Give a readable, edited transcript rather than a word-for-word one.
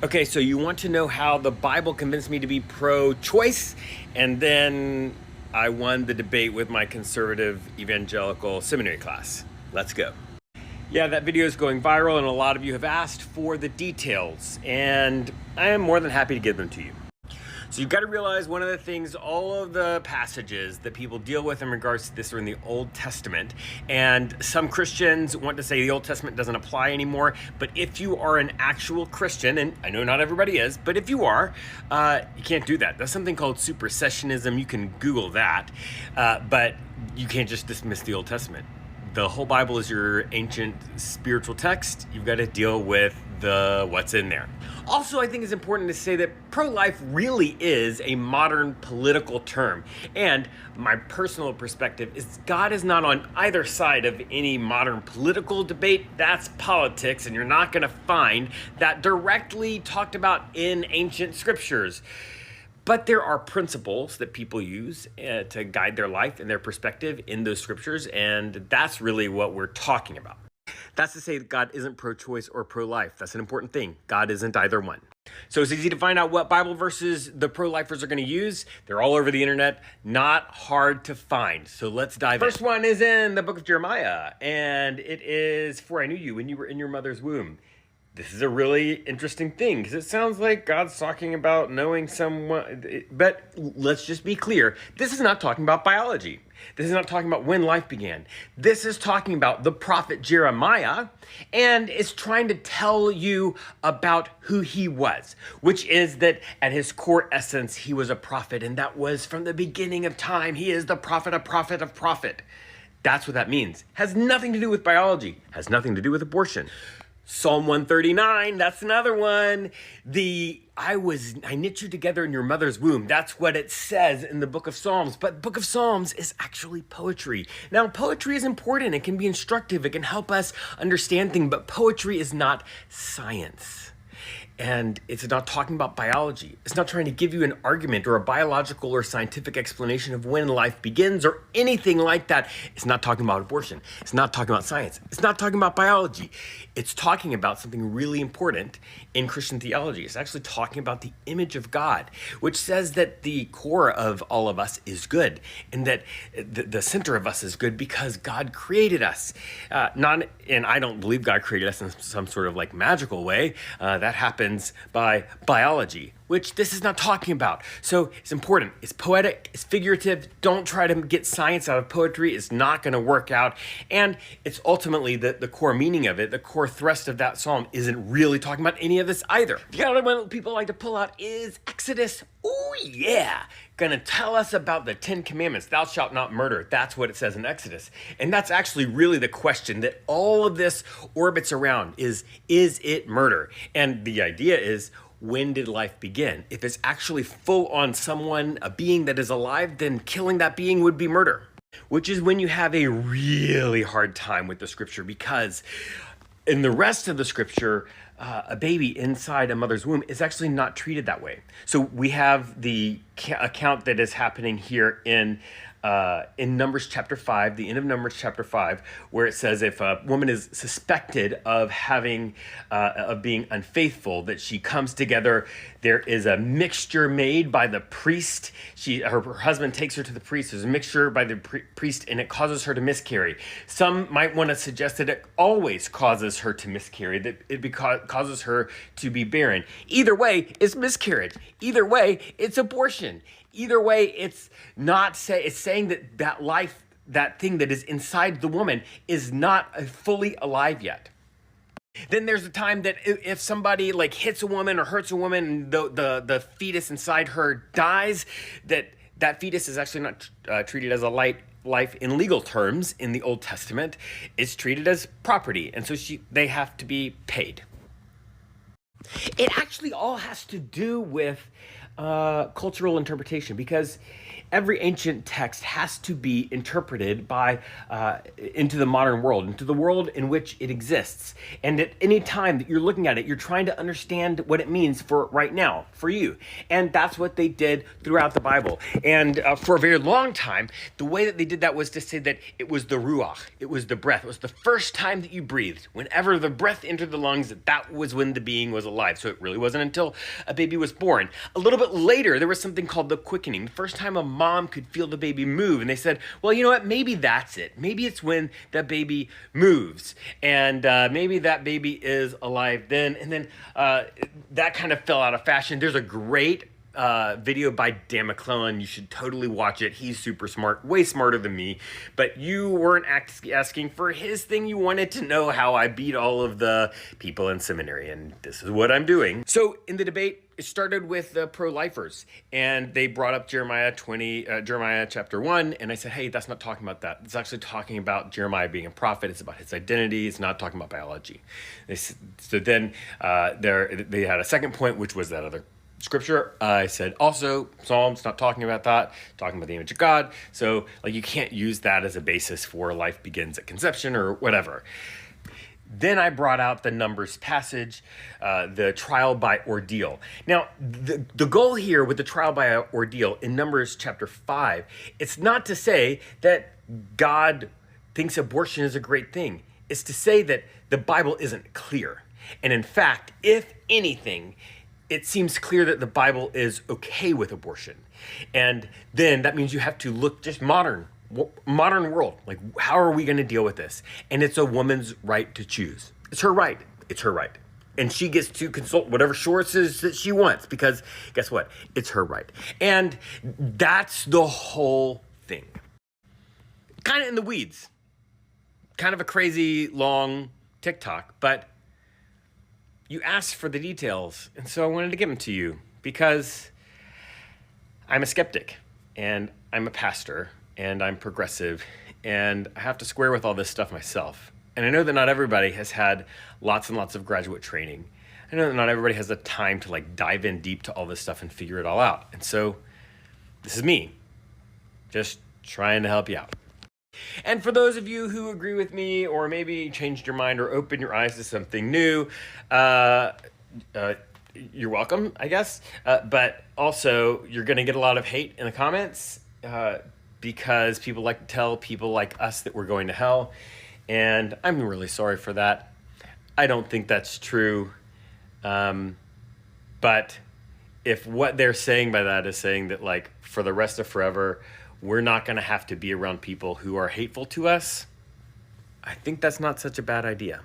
Okay, so you want to know how the Bible convinced me to be pro-choice, and then I won the debate with my conservative evangelical seminary class. Let's go. Yeah, that video is going viral, and a lot of you have asked for the details, and I am more than happy to give them to you. So you've got to realize one of the things, all of the passages that people deal with in regards to this are in the Old Testament. And some Christians want to say the Old Testament doesn't apply anymore. But if you are an actual Christian, and I know not everybody is, but if you are, you can't do that. That's something called supersessionism. You can Google that. But you can't just dismiss the Old Testament. The whole Bible is your ancient spiritual text. You've got to deal with what's in there. Also, I think it's important to say that pro-life really is a modern political term. And my personal perspective is God is not on either side of any modern political debate. That's politics, and you're not going to find that directly talked about in ancient scriptures. But there are principles that people use to guide their life and their perspective in those scriptures, and that's really what we're talking about. That's to say that God isn't pro-choice or pro-life. That's an important thing. God isn't either one. So it's easy to find out what Bible verses the pro-lifers are going to use. They're all over the internet. Not hard to find. So let's dive in. First one is in the book of Jeremiah, and it is, "For I knew you when you were in your mother's womb." This is a really interesting thing because it sounds like God's talking about knowing someone, but let's just be clear. This is not talking about biology. This is not talking about when life began. This is talking about the prophet Jeremiah, and it's trying to tell you about who he was, which is that at his core essence, he was a prophet, and that was from the beginning of time. He is the prophet, a prophet of prophet. That's what that means. Has nothing to do with biology. Has nothing to do with abortion. Psalm 139, that's another one. I knit you together in your mother's womb. That's what it says in the book of Psalms. But book of Psalms is actually poetry. Now, poetry is important. It can be instructive. It can help us understand things, but poetry is not science. And it's not talking about biology. It's not trying to give you an argument or a biological or scientific explanation of when life begins or anything like that. It's not talking about abortion. It's not talking about science. It's not talking about biology. It's talking about something really important in Christian theology. It's actually talking about the image of God, which says that the core of all of us is good and that the center of us is good because God created us. And I don't believe God created us in some sort of like magical way. That happens by biology, which this is not talking about. So it's important. It's poetic. It's figurative. Don't try to get science out of poetry. It's not going to work out. And it's ultimately the core meaning of it. The core thrust of that psalm isn't really talking about any of this either. The other one that people like to pull out is Exodus. Oh yeah. Gonna tell us about the 10 Commandments. Thou shalt not murder. That's what it says in Exodus. And that's actually really the question that all of this orbits around is it murder? And the idea is, when did life begin? If it's actually full on someone, a being that is alive, then killing that being would be murder. Which is when you have a really hard time with the scripture, because in the rest of the scripture, a baby inside a mother's womb is actually not treated that way. So we have the account that is happening here in Numbers chapter 5, the end of Numbers chapter 5, where it says if a woman is suspected of being unfaithful, that she comes together, there is a mixture made by the priest. Her husband takes her to the priest. There's a mixture by the priest, and it causes her to miscarry. Some might want to suggest that it always causes her to miscarry, that it causes her to be barren. Either way, it's miscarriage. Either way, it's abortion. Either way, it's saying that life, that thing that is inside the woman, is not fully alive yet. Then there's a time that if somebody like hits a woman or hurts a woman, and the fetus inside her dies, that fetus is actually not treated as a life in legal terms in the Old Testament. It's treated as property, and so they have to be paid. It actually all has to do with cultural interpretation, because every ancient text has to be interpreted by into the modern world, into the world in which it exists. And at any time that you're looking at it, you're trying to understand what it means for right now, for you. And that's what they did throughout the Bible. And for a very long time, the way that they did that was to say that it was the ruach, it was the breath, it was the first time that you breathed. Whenever the breath entered the lungs, that was when the being was alive. So it really wasn't until a baby was born. A little bit later, there was something called the quickening. The first time a mom could feel the baby move. And they said, well, you know what? Maybe that's it. Maybe it's when that baby moves. And maybe that baby is alive then. And then that kind of fell out of fashion. There's a great video by Dan McClellan. You should totally watch it. He's super smart, way smarter than me. But you weren't asking for his thing. You wanted to know how I beat all of the people in seminary, and this is what I'm doing. So in the debate, it started with the pro-lifers, and they brought up Jeremiah chapter 1, and I said, hey, that's not talking about that. It's actually talking about Jeremiah being a prophet. It's about his identity. It's not talking about biology. So then they had a second point, which was that other scripture. I said also Psalms, not talking about that, talking about the image of God. So like you can't use that as a basis for life begins at conception or whatever. Then I brought out the Numbers passage, the trial by ordeal. Now, the goal here with the trial by ordeal in Numbers chapter 5, it's not to say that God thinks abortion is a great thing. It's to say that the Bible isn't clear. And in fact, if anything, it seems clear that the Bible is okay with abortion. And then that means you have to look just modern world. Like, how are we going to deal with this? And it's a woman's right to choose. It's her right. It's her right. And she gets to consult whatever sources that she wants, because guess what? It's her right. And that's the whole thing. Kind of in the weeds. Kind of a crazy long TikTok, but you asked for the details, and so I wanted to give them to you because I'm a skeptic, and I'm a pastor, and I'm progressive, and I have to square with all this stuff myself. And I know that not everybody has had lots and lots of graduate training. I know that not everybody has the time to like dive in deep to all this stuff and figure it all out. And so this is me, just trying to help you out. And for those of you who agree with me, or maybe changed your mind or opened your eyes to something new, you're welcome, I guess. But also, you're going to get a lot of hate in the comments because people like to tell people like us that we're going to hell. And I'm really sorry for that. I don't think that's true. But if what they're saying by that is saying that, like, for the rest of forever, we're not going to have to be around people who are hateful to us, I think that's not such a bad idea.